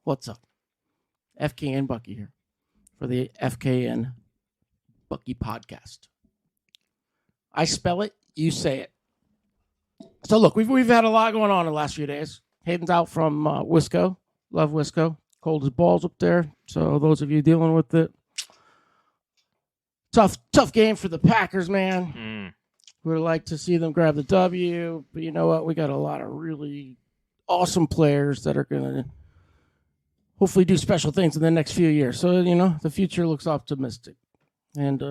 What's up? FknBucky here for the FknBucky podcast. I spell it, you say it. So look, we've had a lot going on in the last few days. Hayden's out from Wisco. Love Wisco. Cold as balls up there. So those of you dealing with it, tough game for the Packers, man. We'd like to see them grab the W, but you know what? We got a lot of really awesome players that are going to hopefully do special things in the next few years. So, you know, the future looks optimistic. And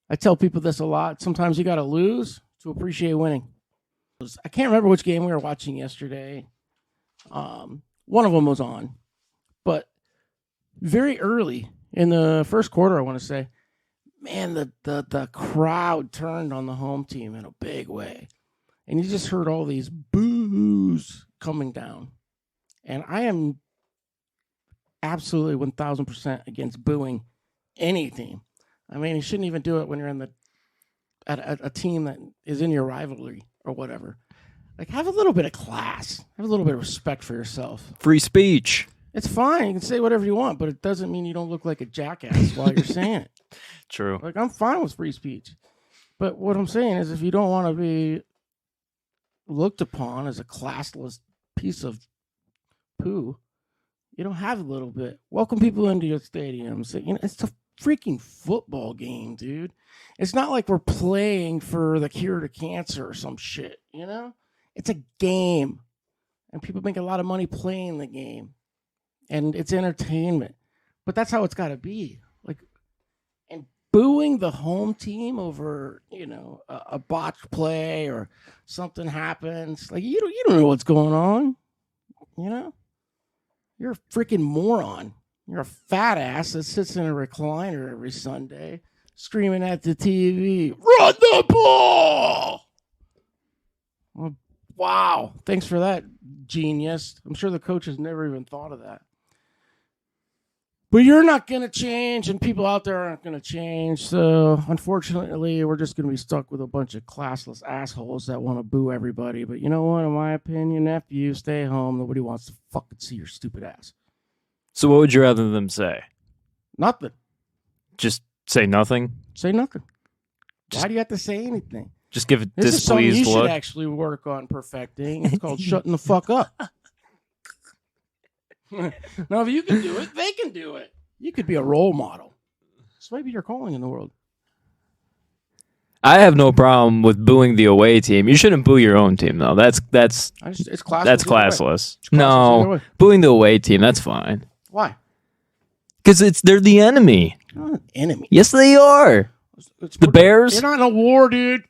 I tell people this a lot. Sometimes you got to lose to appreciate winning. I can't remember which game we were watching yesterday. One of them was on. But very early in the first quarter, I want to say, man, the crowd turned on the home team in a big way. And you just heard all these boos coming down. And I am absolutely 1,000% against booing any team. I mean, you shouldn't even do it when you're in at a team that is in your rivalry or whatever. Like, have a little bit of class. Have a little bit of respect for yourself. Free speech. It's fine. You can say whatever you want, but it doesn't mean you don't look like a jackass while you're saying it. True. Like, I'm fine with free speech. But what I'm saying is, if you don't want to be looked upon as a classless piece of poo, you don't have a little bit. Welcome people into your stadiums. You know, it's a freaking football game, dude. It's not like we're playing for the cure to cancer or some shit, you know? It's a game. And people make a lot of money playing the game. And it's entertainment. But that's how it's got to be. Like, and booing the home team over, you know, a botched play or something happens. Like, you don't know what's going on, you know? You're a freaking moron. You're a fat ass that sits in a recliner every Sunday screaming at the TV, run the ball! Well, wow. Thanks for that, genius. I'm sure the coach has never even thought of that. But you're not going to change, and people out there aren't going to change. So, unfortunately, we're just going to be stuck with a bunch of classless assholes that want to boo everybody. But you know what? In my opinion, F you, stay home. Nobody wants to fucking see your stupid ass. So what would you rather them say? Nothing. Just say nothing? Say nothing. Why do you have to say anything? Just give a This is something displeased you look? should actually work on perfecting. It's called shutting the fuck up. Now, if you can do it, they can do it. You could be a role model. This might be your calling in the world. I have no problem with booing the away team. You shouldn't boo your own team, though. It's classless. That's classless. No, booing the away team, that's fine. Why? Because they're the enemy. You're not an enemy. Yes, they are. The Bears. You're not in a war, dude.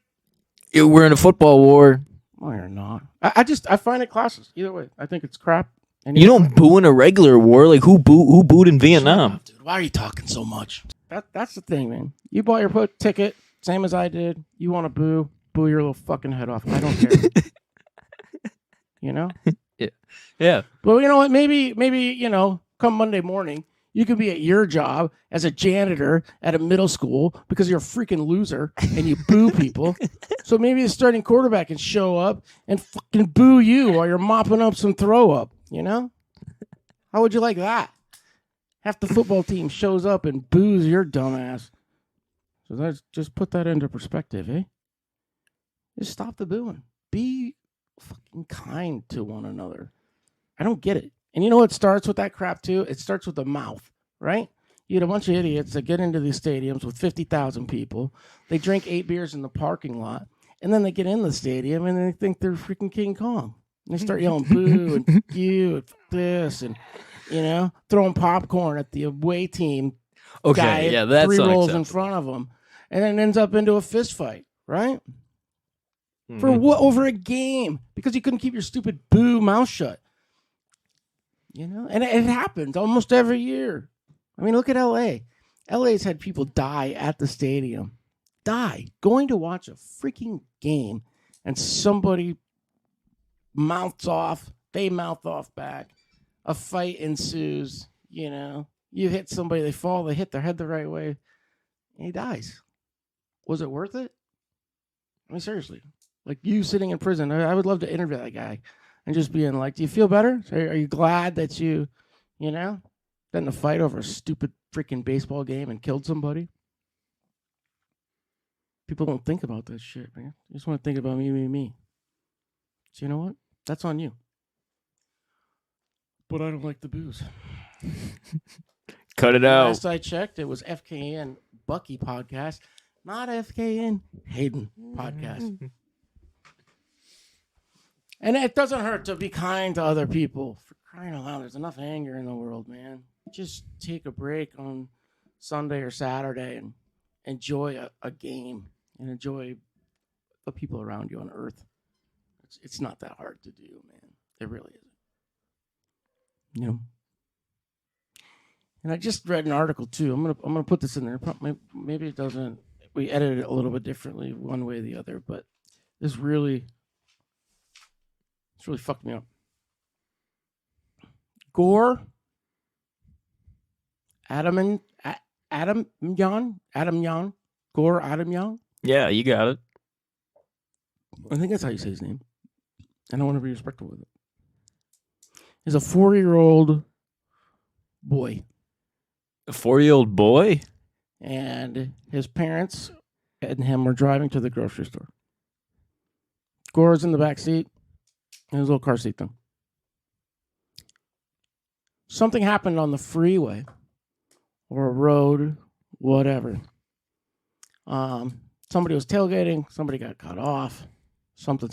We're in a football war. No, you're not. I find it classless. Either way, I think it's crap. And you don't boo in a regular war. Like, who booed in Vietnam? Up, dude. Why are you talking so much? That's the thing, man. You bought your ticket, same as I did. You want to boo your little fucking head off. I don't care. You know? Yeah. But you know what? Maybe, you know, come Monday morning, you could be at your job as a janitor at a middle school because you're a freaking loser and you boo people. So maybe the starting quarterback can show up and fucking boo you while you're mopping up some throw up, you know? How would you like that? Half the football team shows up and boos your dumbass. So let's just put that into perspective, eh? Just stop the booing. Be fucking kind to one another. I don't get it. And you know what starts with that crap too? It starts with the mouth, right? You get a bunch of idiots that get into these stadiums with 50,000 people. They drink 8 beers in the parking lot. And then they get in the stadium and they think they're freaking King Kong. And they start yelling boo and fuck you and fuck this and, you know, throwing popcorn at the away team. Okay, guy yeah, that's 3 rolls in unacceptable. front of them. And then it ends up into a fist fight, right? Mm-hmm. For what? Over a game. Because you couldn't keep your stupid boo mouth shut. You know? And it happens almost every year. I mean, look at L.A. L.A.'s had people die at the stadium. Going to watch a freaking game, and somebody mouths off, they mouth off back, a fight ensues, you know, you hit somebody, they fall, they hit their head the right way, and he dies. Was it worth it? I mean, seriously, like you sitting in prison, I would love to interview that guy and just being like, do you feel better? Are you glad that you got in a fight over a stupid freaking baseball game and killed somebody? People don't think about that shit, man. They just want to think about me. So you know what? That's on you. But I don't like the booze. Cut it out. Last I checked, it was FknBucky podcast, not FKN Hayden podcast. And it doesn't hurt to be kind to other people. For crying out loud, there's enough anger in the world, man. Just take a break on Sunday or Saturday and enjoy a game and enjoy the people around you on Earth. It's not that hard to do, man. It really isn't. And I just read an article too. I'm gonna put this in there. Maybe it doesn't. We edited it a little bit differently, one way or the other. But it's really fucked me up. Gore, Adam Yan, Gore Adam Yan. Yeah, you got it. I think that's how you say his name. I don't want to be respectful with it. He's a 4-year-old boy. A 4-year-old boy? And his parents and him were driving to the grocery store. Gore's in the back seat in his little car seat thing. Something happened on the freeway or a road, whatever. Somebody was tailgating. Somebody got cut off. Something.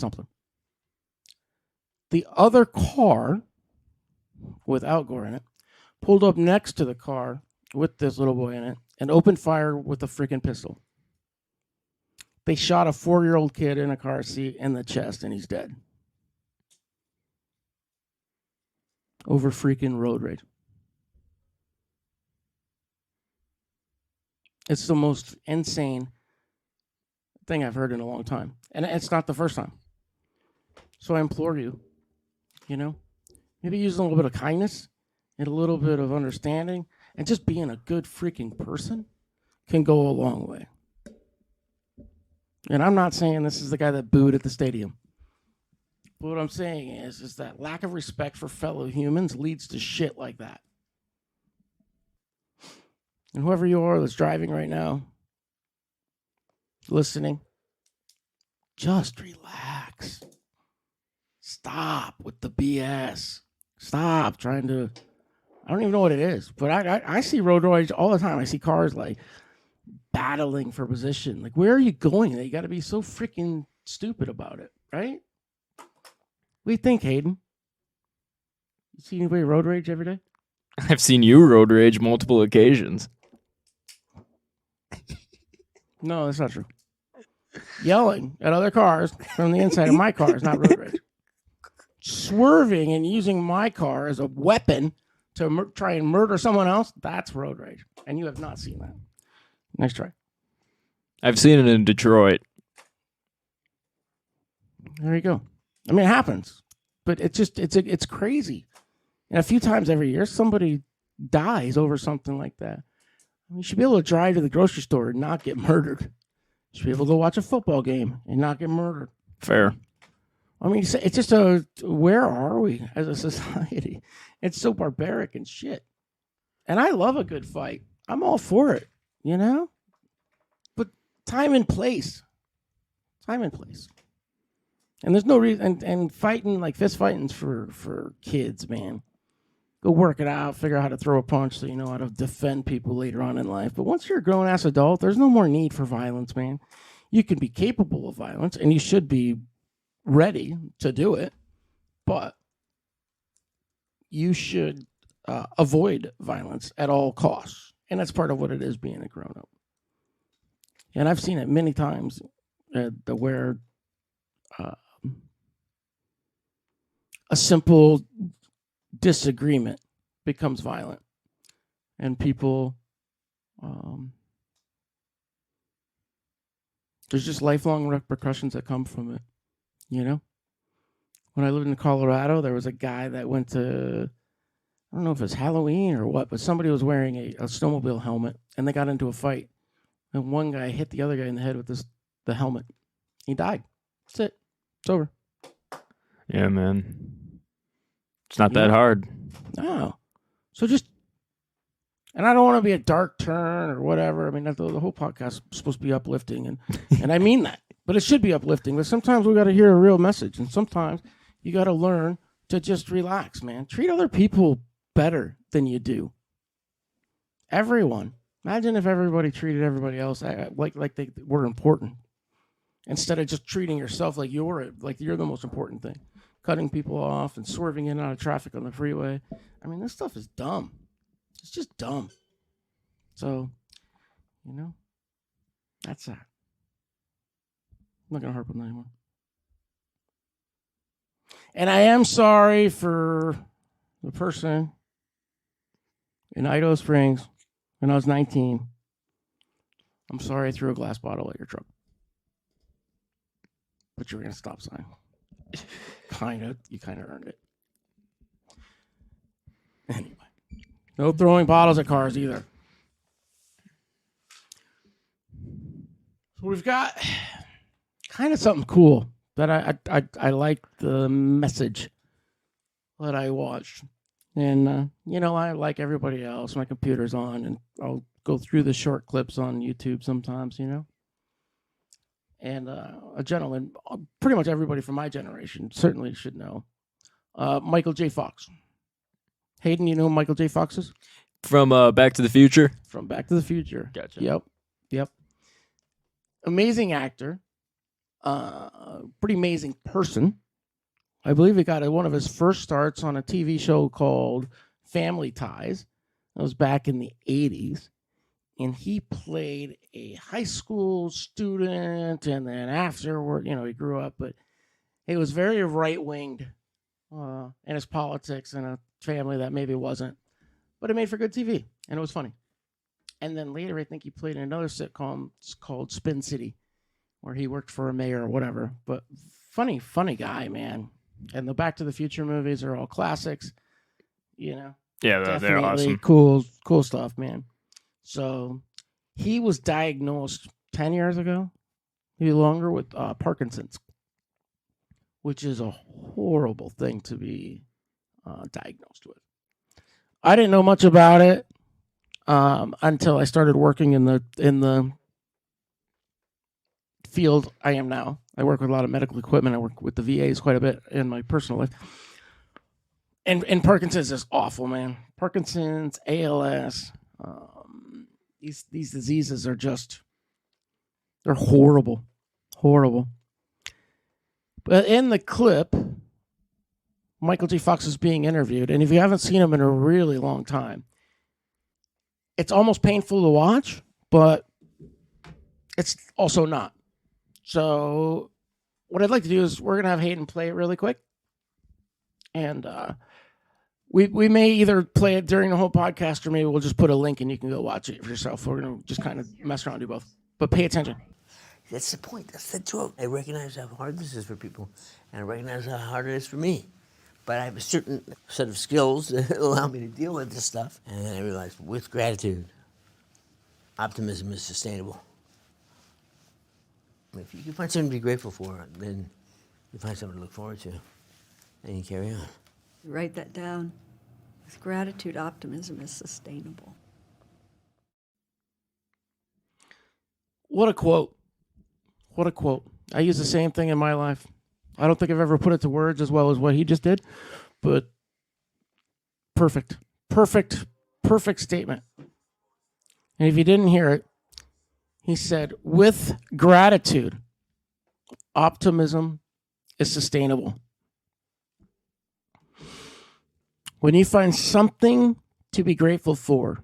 The other car, without Gore in it, pulled up next to the car with this little boy in it and opened fire with a freaking pistol. They shot a 4-year-old kid in a car seat in the chest, and he's dead. Over freaking road rage. It's the most insane thing I've heard in a long time. And it's not the first time. So I implore you, maybe use a little bit of kindness and a little bit of understanding, and just being a good freaking person can go a long way. And I'm not saying this is the guy that booed at the stadium. But what I'm saying is that lack of respect for fellow humans leads to shit like that. And whoever you are that's driving right now, listening, just relax. Stop with the BS. Stop trying to... I don't even know what it is, but I see road rage all the time. I see cars like battling for position. Like, where are you going? You got to be so freaking stupid about it, right? What do you think, Hayden? You see anybody road rage every day? I've seen you road rage multiple occasions. No, that's not true. Yelling at other cars from the inside of my car is not road rage. Swerving and using my car as a weapon to try and murder someone else, that's road rage. And you have not seen that. Next try. I've seen it in Detroit. There you go. I mean, it happens. But it's crazy. And a few times every year, somebody dies over something like that. I mean, you should be able to drive to the grocery store and not get murdered. You should be able to go watch a football game and not get murdered. Fair. I mean, it's just where are we as a society? It's so barbaric and shit. And I love a good fight. I'm all for it, But time and place. And there's no reason, and fighting, like fist fighting's for kids, man. Go work it out, figure out how to throw a punch so you know how to defend people later on in life. But once you're a grown-ass adult, there's no more need for violence, man. You can be capable of violence, and you should be ready to do it, but you should avoid violence at all costs. And that's part of what it is being a grown-up. And I've seen it many times where a simple disagreement becomes violent. And people, there's just lifelong repercussions that come from it, When I lived in Colorado, there was a guy that went to, I don't know if it's Halloween or what, but somebody was wearing a snowmobile helmet, and they got into a fight. And one guy hit the other guy in the head with the helmet. He died. That's it. It's over. Yeah, man. It's not that hard. No. So just, and I don't want to be a dark turn or whatever. I mean, the whole podcast is supposed to be uplifting, and I mean that. But it should be uplifting. But sometimes we got to hear a real message, and sometimes you got to learn to just relax, man. Treat other people better than you do. Everyone. Imagine if everybody treated everybody else like they were important, instead of just treating yourself like you're the most important thing. Cutting people off and swerving in and out of traffic on the freeway. I mean, this stuff is dumb. It's just dumb. So, that's that. I'm not going to harp on that anymore. And I am sorry for the person in Idaho Springs when I was 19. I'm sorry I threw a glass bottle at your truck. But you were going to stop sign. You kind of earned it. Anyway, no throwing bottles at cars either. So we've got kind of something cool that I like the message that I watched. And, I like everybody else. My computer's on, and I'll go through the short clips on YouTube sometimes, And a gentleman, pretty much everybody from my generation certainly should know, Michael J. Fox. Hayden, you know who Michael J. Fox is? From Back to the Future? From Back to the Future. Gotcha. Yep. Amazing actor. Pretty amazing person. I believe he got one of his first starts on a TV show called Family Ties. That was back in the 80s. And he played a high school student, and then afterward, he grew up, but he was very right-winged in his politics in a family that maybe wasn't. But it made for good TV, and it was funny. And then later, I think he played in another sitcom called Spin City, where he worked for a mayor or whatever. But funny guy, man. And the Back to the Future movies are all classics, Yeah, they're awesome. Cool stuff, man. So he was diagnosed 10 years ago, maybe longer, with Parkinson's, which is a horrible thing to be diagnosed with. I didn't know much about it until I started working in the field I am now. I work with a lot of medical equipment. I work with the VAs quite a bit in my personal life. And Parkinson's is awful, man. Parkinson's, ALS, these diseases are they're horrible. But in the clip, Michael J. Fox is being interviewed, and if you haven't seen him in a really long time, it's almost painful to watch, but it's also not. So what I'd like to do is we're going to have Hayden play it really quick, and we may either play it during the whole podcast, or maybe we'll just put a link and you can go watch it for yourself. We're going to just kind of mess around and do both. But pay attention. That's the point. That's the joke. I recognize how hard this is for people, and I recognize how hard it is for me. But I have a certain set of skills that allow me to deal with this stuff. And then I realized, with gratitude, optimism is sustainable. If you can find something to be grateful for, then you find something to look forward to, and you carry on. Write that down. With gratitude, optimism is sustainable. What a quote. What a quote. I use the same thing in my life. I don't think I've ever put it to words as well as what he just did, but perfect statement. And if you didn't hear it, he said, with gratitude, optimism is sustainable. When you find something to be grateful for,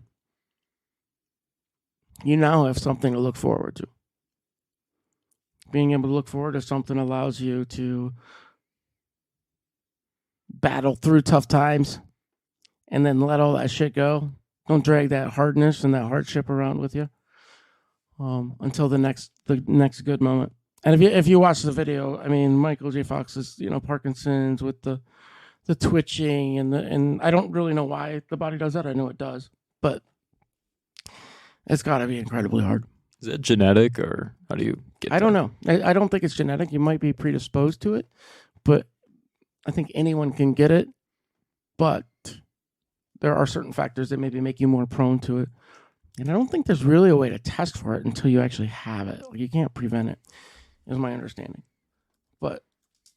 you now have something to look forward to. Being able to look forward to something allows you to battle through tough times and then let all that shit go. Don't drag that hardness and that hardship around with you until the next good moment. And if you watch the video, I mean, Michael J. Fox is, Parkinson's with the twitching and I don't really know why the body does that. I know it does, but it's got to be incredibly hard. Is that genetic, or how do you get that? I don't know. I don't think it's genetic. You might be predisposed to it, but I think anyone can get it. but there are certain factors that maybe make you more prone to it. And I don't think there's really a way to test for it until you actually have it. Like, you can't prevent it, is my understanding. But,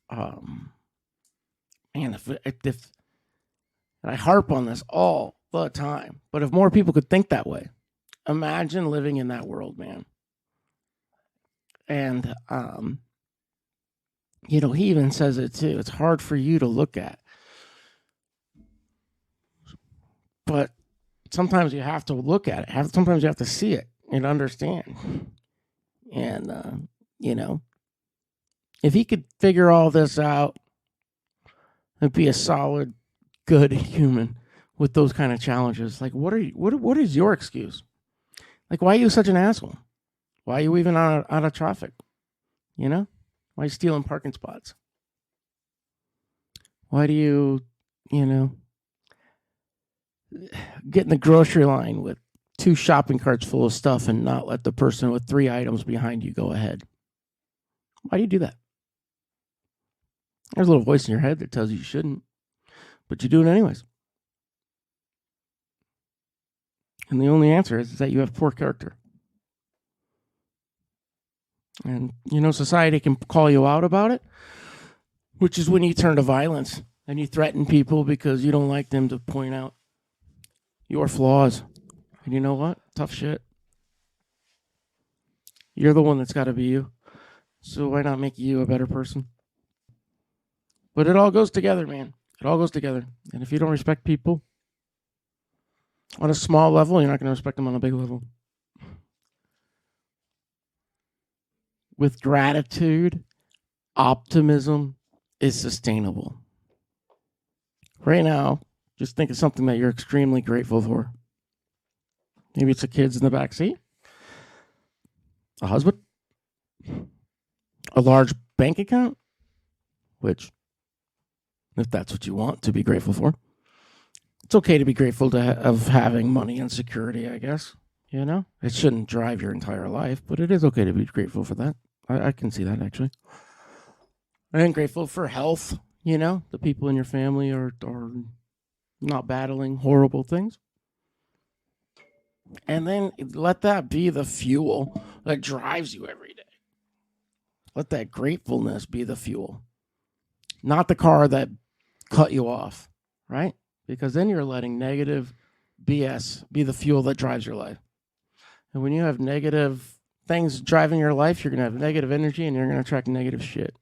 man, if and I harp on this all the time, but if more people could think that way, imagine living in that world, man. And, he even says it too. It's hard for you to look at. But sometimes you have to look at it. Sometimes you have to see it and understand. And, if he could figure all this out and be a solid, good human with those kind of challenges, like, what is your excuse? Like, why are you such an asshole? Why are you even out of traffic? Why are you stealing parking spots? Why do you, get in the grocery line with 2 shopping carts full of stuff and not let the person with 3 items behind you go ahead? Why do you do that? There's a little voice in your head that tells you shouldn't, but you do it anyways. And the only answer is that you have poor character. And, society can call you out about it, which is when you turn to violence and you threaten people because you don't like them to point out your flaws. And you know what? Tough shit. You're the one that's got to be you. So why not make you a better person? But it all goes together, man. It all goes together. And if you don't respect people on a small level, you're not going to respect them on a big level. With gratitude, optimism is sustainable. Right now, just think of something that you're extremely grateful for. Maybe it's the kids in the back seat, a husband, a large bank account, which, if that's what you want to be grateful for, it's okay to be grateful of having money and security, I guess. It shouldn't drive your entire life, but it is okay to be grateful for that. I can see that, actually. I'm grateful for health. The people in your family are not battling horrible things. And then let that be the fuel that drives you every day. Let that gratefulness be the fuel, not the car that cut you off, right? Because then you're letting negative BS be the fuel that drives your life. And when you have negative things driving your life, you're going to have negative energy and you're going to attract negative shit.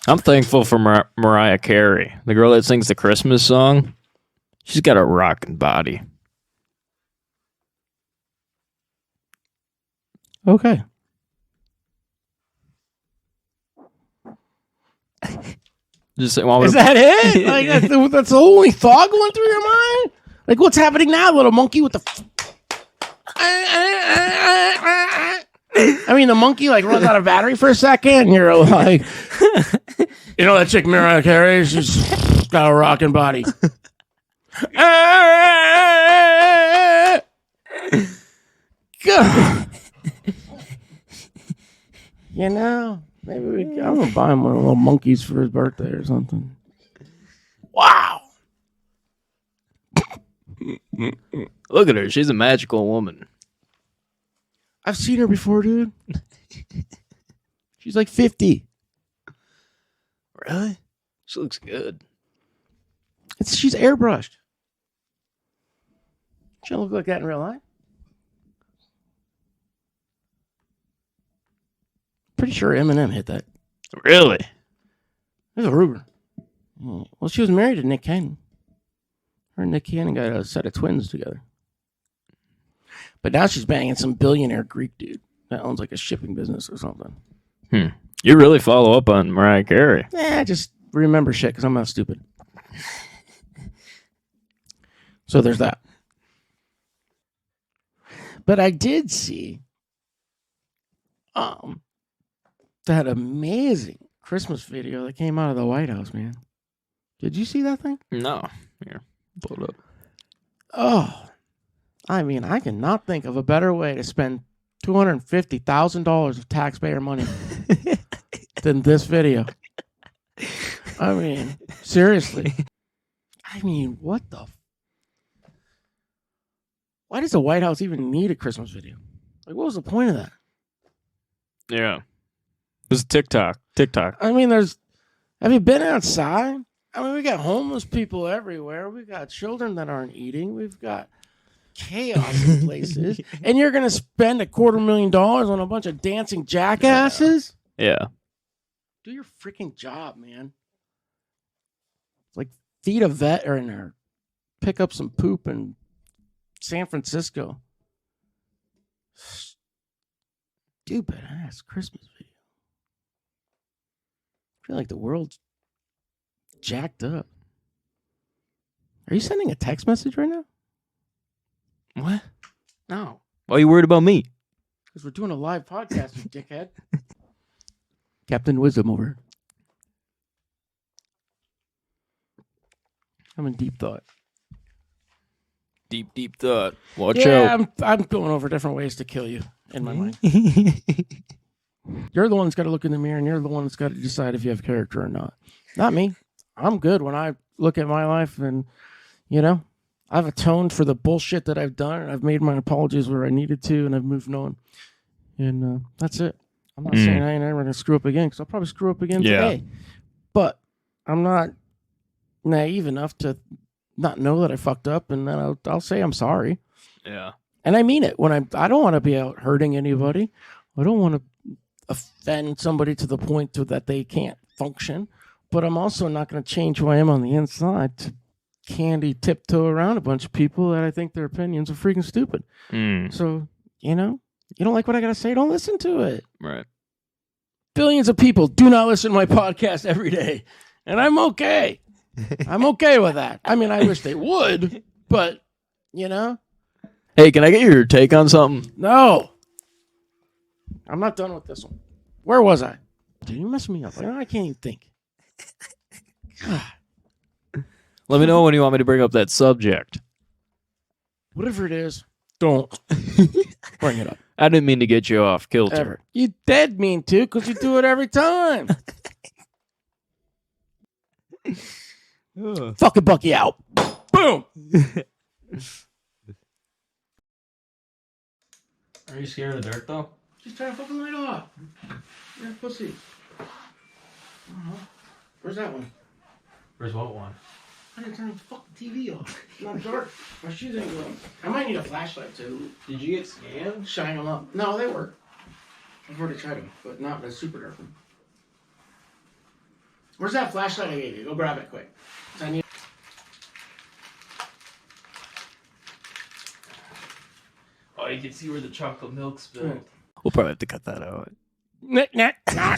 I'm thankful for Mariah Carey, the girl that sings the Christmas song. She's got a rocking body. Okay. Is that it? Like, that's the only thought going through your mind? Like, what's happening now, little monkey with the... I mean, the monkey runs out of battery for a second, and you're like, that chick Mariah Carey, she's got a rocking body. God. Maybe I'm gonna buy him one of the little monkeys for his birthday or something. Wow. Look at her. She's a magical woman. I've seen her before, dude. She's like 50. Really? She looks good. She's airbrushed. She don't look like that in real life. Pretty sure Eminem hit that. Really? There's a rumor. Well, she was married to Nick Cannon. Her and Nick Cannon got a set of twins together. But now she's banging some billionaire Greek dude that owns like a shipping business or something. You really follow up on Mariah Carey. I just remember shit because I'm not stupid. So there's that. But I did see that amazing Christmas video that came out of the White House, man. Did you see that thing? No. Here, pull it up. Oh, I mean, I cannot think of a better way to spend $250,000 of taxpayer money than this video. I mean, seriously. I mean, what the? Why does the White House even need a Christmas video? Like, what was the point of that? Yeah. It was TikTok. I mean, have you been outside? I mean, we got homeless people everywhere. We got children that aren't eating. We've got chaos in places. And you're going to spend $250,000 on a bunch of dancing jackasses? Yeah. Do your freaking job, man. It's like feed a veteran or pick up some poop in San Francisco. Stupid ass Christmas video. I feel like the world's jacked up. Are you sending a text message right now? What? No. Why are you worried about me? Because we're doing a live podcast, you dickhead. Captain Wisdom over. I'm in deep thought. Deep thought. Watch out. I'm going over different ways to kill you in my mind. You're the one that's got to look in the mirror, and you're the one that's got to decide if you have character or not. Not me. I'm good when I look at my life, and, I've atoned for the bullshit that I've done, and I've made my apologies where I needed to, and I've moved on. And that's it. I'm not saying I ain't ever going to screw up again, because I'll probably screw up again today. But I'm not naive enough to not know that I fucked up, and then I'll say I'm sorry. Yeah. And I mean it. When I don't want to be out hurting anybody. I don't want to offend somebody to the point that they can't function. But I'm also not going to change who I am on the inside to candy tiptoe around a bunch of people that I think their opinions are freaking stupid. So, you don't like what I got to say, don't listen to it. Right. Billions of people do not listen to my podcast every day. And I'm okay. I'm okay with that. I mean, I wish they would, but, Hey, can I get your take on something? No. I'm not done with this one. Where was I? Dude, you messed me up. I can't even think. God. Let me know when you want me to bring up that subject. Whatever it is, don't bring it up. I didn't mean to get you off kilter. Ever. You dead mean to, because you do it every time. FknBucky out. Boom. Are you scared of the dark, though? Just turn the fucking light off. You're a pussy. Where's that one? Where's what one? I didn't turn the fucking TV off. It's not dark. My shoes ain't going. I might need a flashlight too. Did you get scanned? Shine them up. No, they work. I've already tried them, but not in a super dark one. Where's that flashlight I gave you? Go grab it quick. I need. Oh, you can see where the chocolate milk spilled. Right. We'll probably have to cut that out. Nah.